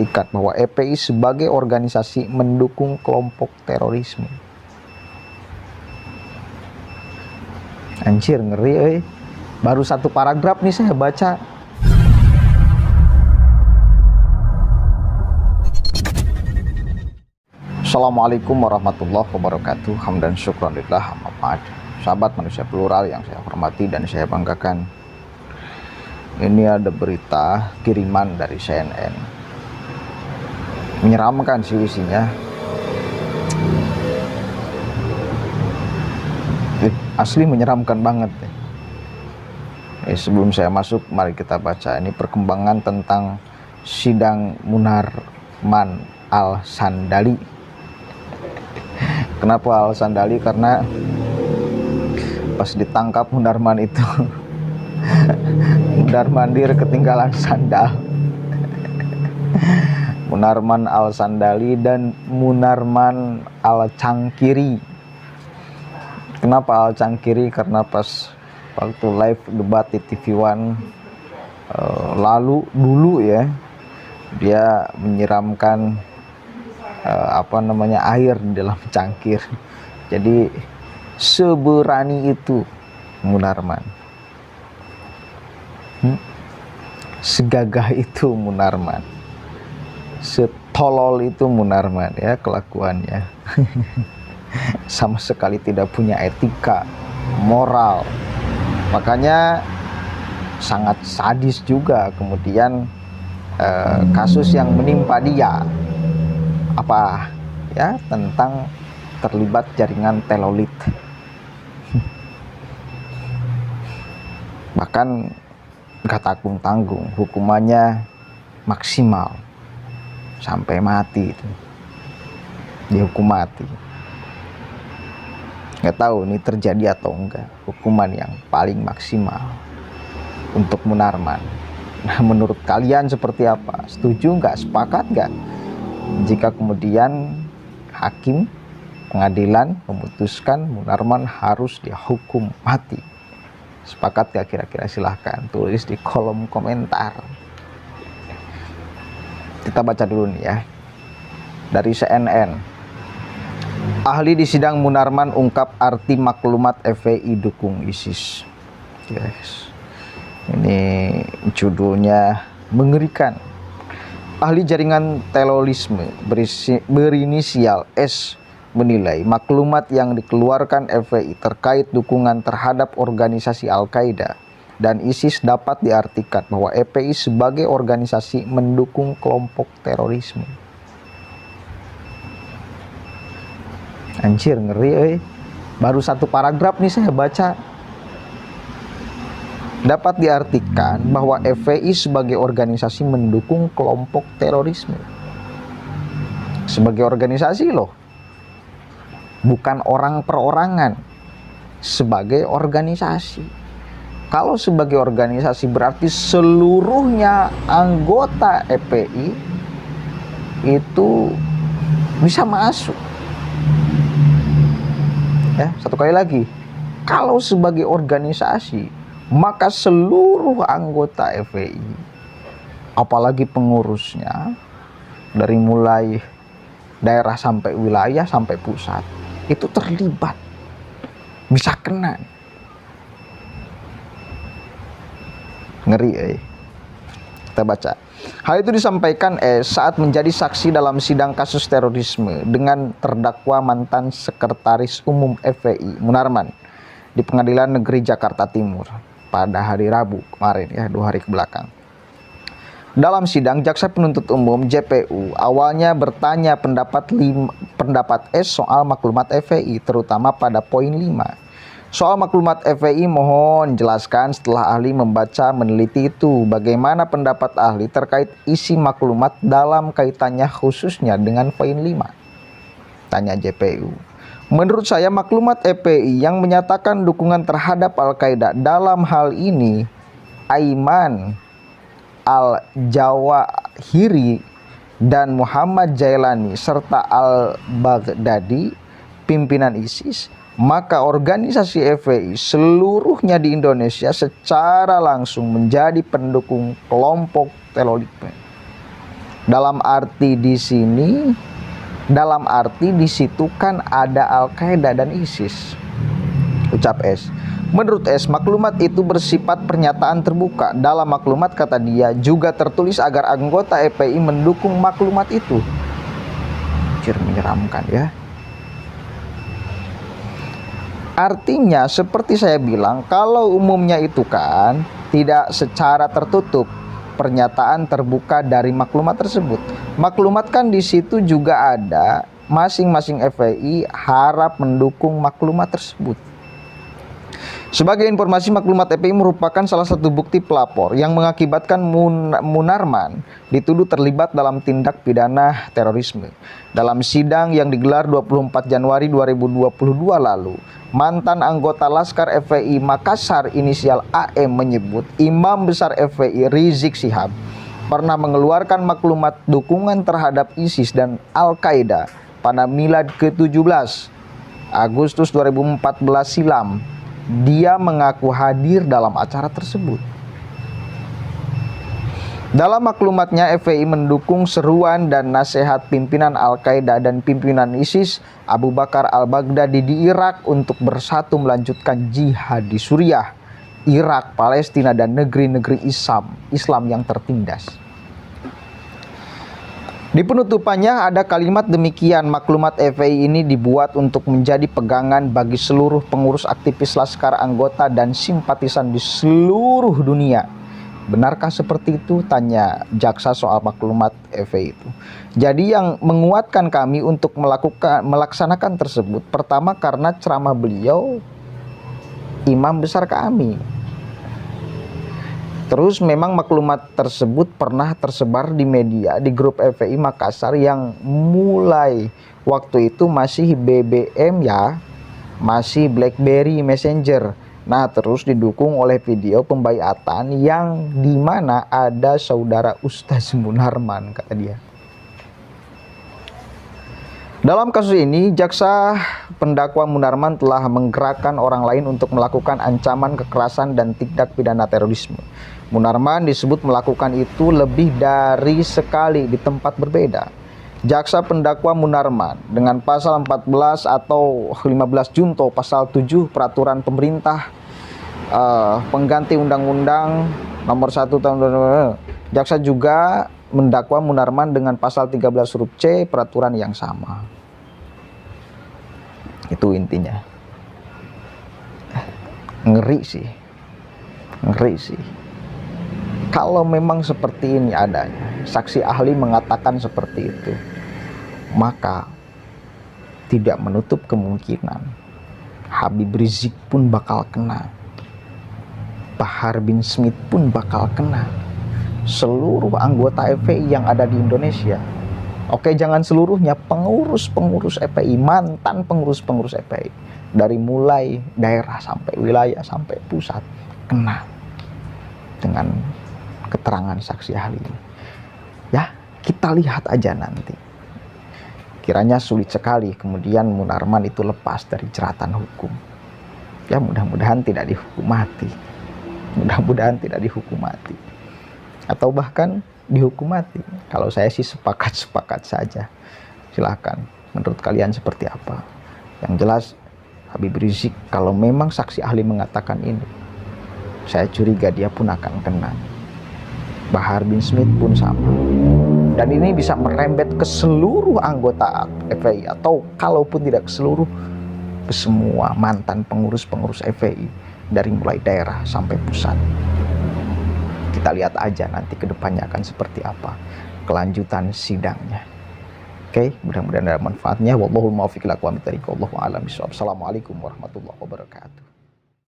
artikat bahwa FPI sebagai organisasi mendukung kelompok terorisme. Anjir, ngeri baru satu paragraf nih saya baca. Assalamualaikum warahmatullahi wabarakatuh. Hamdan syukran lillah, amma ba'd. Sahabat manusia plural yang saya hormati dan saya banggakan, ini ada berita kiriman dari CNN. Menyeramkan sih isinya. Asli menyeramkan banget. Sebelum saya masuk, mari kita baca ini perkembangan tentang sidang Munarman Al-Sandali. Kenapa Al-Sandali? Karena pas ditangkap Munarman itu mundar-mandir ketinggalan sandal. Munarman Al-Sandali dan Munarman Al-Cangkiri. Kenapa Al-Cangkiri? Karena pas waktu live debat di TV One dulu ya, dia menyiramkan air di dalam cangkir. Jadi seberani itu Munarman, segagah itu Munarman, setolol itu Munarman ya kelakuannya. Sama sekali tidak punya etika moral, makanya sangat sadis juga. Kemudian kasus yang menimpa dia tentang terlibat jaringan telolit, bahkan gak tanggung-tanggung, hukumannya maksimal sampai mati, itu dihukum mati. Nggak tahu ini terjadi atau enggak, hukuman yang paling maksimal untuk Munarman. Nah, menurut kalian seperti apa? Setuju nggak? Sepakat nggak jika kemudian hakim pengadilan memutuskan Munarman harus dihukum mati? Sepakat nggak kira-kira? Silahkan tulis di kolom komentar. Kita baca dulu nih ya, dari CNN. Ahli di sidang Munarman ungkap arti maklumat FPI dukung ISIS. Yes. Ini judulnya mengerikan. Ahli jaringan terorisme berinisial S menilai maklumat yang dikeluarkan FPI terkait dukungan terhadap organisasi Al-Qaeda dan ISIS dapat diartikan bahwa FPI sebagai organisasi mendukung kelompok terorisme. Anjir, ngeri baru satu paragraf nih saya baca. Dapat diartikan bahwa FPI sebagai organisasi mendukung kelompok terorisme. Sebagai organisasi loh, bukan orang perorangan. Sebagai organisasi. Kalau sebagai organisasi berarti seluruhnya anggota FPI itu bisa masuk. Ya, satu kali lagi, kalau sebagai organisasi, maka seluruh anggota FPI, apalagi pengurusnya, dari mulai daerah sampai wilayah sampai pusat, itu terlibat, bisa kena. Ngeri. Kita baca. Hal itu disampaikan saat menjadi saksi dalam sidang kasus terorisme dengan terdakwa mantan Sekretaris Umum FPI Munarman di Pengadilan Negeri Jakarta Timur pada hari Rabu kemarin ya, 2 hari kebelakang. Dalam sidang, jaksa penuntut umum JPU awalnya bertanya pendapat S soal maklumat FPI, terutama pada poin 5. Soal maklumat FPI, mohon jelaskan setelah ahli membaca meneliti itu, bagaimana pendapat ahli terkait isi maklumat dalam kaitannya khususnya dengan poin 5? Tanya JPU. Menurut saya maklumat FPI yang menyatakan dukungan terhadap Al-Qaeda, dalam hal ini Aiman Al-Jawahiri dan Muhammad Jailani serta Al-Baghdadi, pimpinan ISIS, maka organisasi FPI seluruhnya di Indonesia secara langsung menjadi pendukung kelompok terorisme. Dalam arti di sini, dalam arti di situ kan ada Al-Qaeda dan ISIS. Ucap S. Menurut S, maklumat itu bersifat pernyataan terbuka. Dalam maklumat, kata dia, juga tertulis agar anggota FPI mendukung maklumat itu. Anjir, menyeramkan ya. Artinya seperti saya bilang, kalau umumnya itu kan tidak secara tertutup, pernyataan terbuka dari maklumat tersebut. Maklumat kan di situ juga ada masing-masing FPI harap mendukung maklumat tersebut. Sebagai informasi, maklumat FPI merupakan salah satu bukti pelapor yang mengakibatkan Munarman dituduh terlibat dalam tindak pidana terorisme. Dalam sidang yang digelar 24 Januari 2022 lalu, mantan anggota Laskar FPI Makassar inisial AM menyebut Imam Besar FPI Rizik Syihab pernah mengeluarkan maklumat dukungan terhadap ISIS dan Al-Qaeda pada milad ke-17 Agustus 2014 silam. Dia mengaku hadir dalam acara tersebut. Dalam maklumatnya, FPI mendukung seruan dan nasihat pimpinan Al-Qaeda dan pimpinan ISIS Abu Bakar al-Baghdadi di Irak untuk bersatu melanjutkan jihad di Suriah, Irak, Palestina, dan negeri-negeri Islam yang tertindas. Di penutupannya ada kalimat demikian, maklumat FPI ini dibuat untuk menjadi pegangan bagi seluruh pengurus aktivis Laskar, anggota, dan simpatisan di seluruh dunia. Benarkah seperti itu? Tanya jaksa soal maklumat FPI itu. Jadi yang menguatkan kami untuk melaksanakan tersebut, pertama karena ceramah beliau imam besar kami. Terus memang maklumat tersebut pernah tersebar di media, di grup FPI Makassar yang mulai waktu itu masih BBM ya, masih BlackBerry Messenger. Nah, terus didukung oleh video pembaiatan yang dimana ada saudara Ustaz Munarman, kata dia. Dalam kasus ini, jaksa pendakwa Munarman telah menggerakkan orang lain untuk melakukan ancaman kekerasan dan tindak pidana terorisme. Munarman disebut melakukan itu lebih dari sekali di tempat berbeda. Jaksa pendakwa Munarman dengan pasal 14 atau 15 junto pasal 7 peraturan pemerintah pengganti undang-undang nomor 1 tahun 2000. Jaksa juga mendakwa Munarman dengan pasal 13 huruf C peraturan yang sama. Itu intinya. Ngeri sih. Ngeri sih. Kalau memang seperti ini adanya, saksi ahli mengatakan seperti itu, maka tidak menutup kemungkinan Habib Rizik pun bakal kena, Bahar bin Smith pun bakal kena, seluruh anggota FPI yang ada di Indonesia. Oke, jangan seluruhnya, pengurus-pengurus FPI, mantan pengurus-pengurus FPI, dari mulai daerah sampai wilayah sampai pusat, kena dengan keterangan saksi ahli. Ya, kita lihat aja nanti. Kiranya sulit sekali kemudian Munarman itu lepas dari jeratan hukum. Ya, mudah-mudahan tidak dihukum mati. Mudah-mudahan tidak dihukum mati. Atau bahkan dihukum mati. Kalau saya sih sepakat-sepakat saja. Silahkan, menurut kalian seperti apa? Yang jelas Habib Rizik kalau memang saksi ahli mengatakan ini, saya curiga dia pun akan kena. Bahar bin Smith pun sama. Dan ini bisa merembet ke seluruh anggota FPI, atau kalaupun tidak ke seluruh, ke semua mantan pengurus-pengurus FPI dari mulai daerah sampai pusat. Kita lihat aja nanti ke depannya akan seperti apa kelanjutan sidangnya. Oke, mudah-mudahan ada manfaatnya. Wallahul muwaffiq ila aqwamit thoriq. Wallahu a'lam bishawab. Assalamualaikum warahmatullahi wabarakatuh.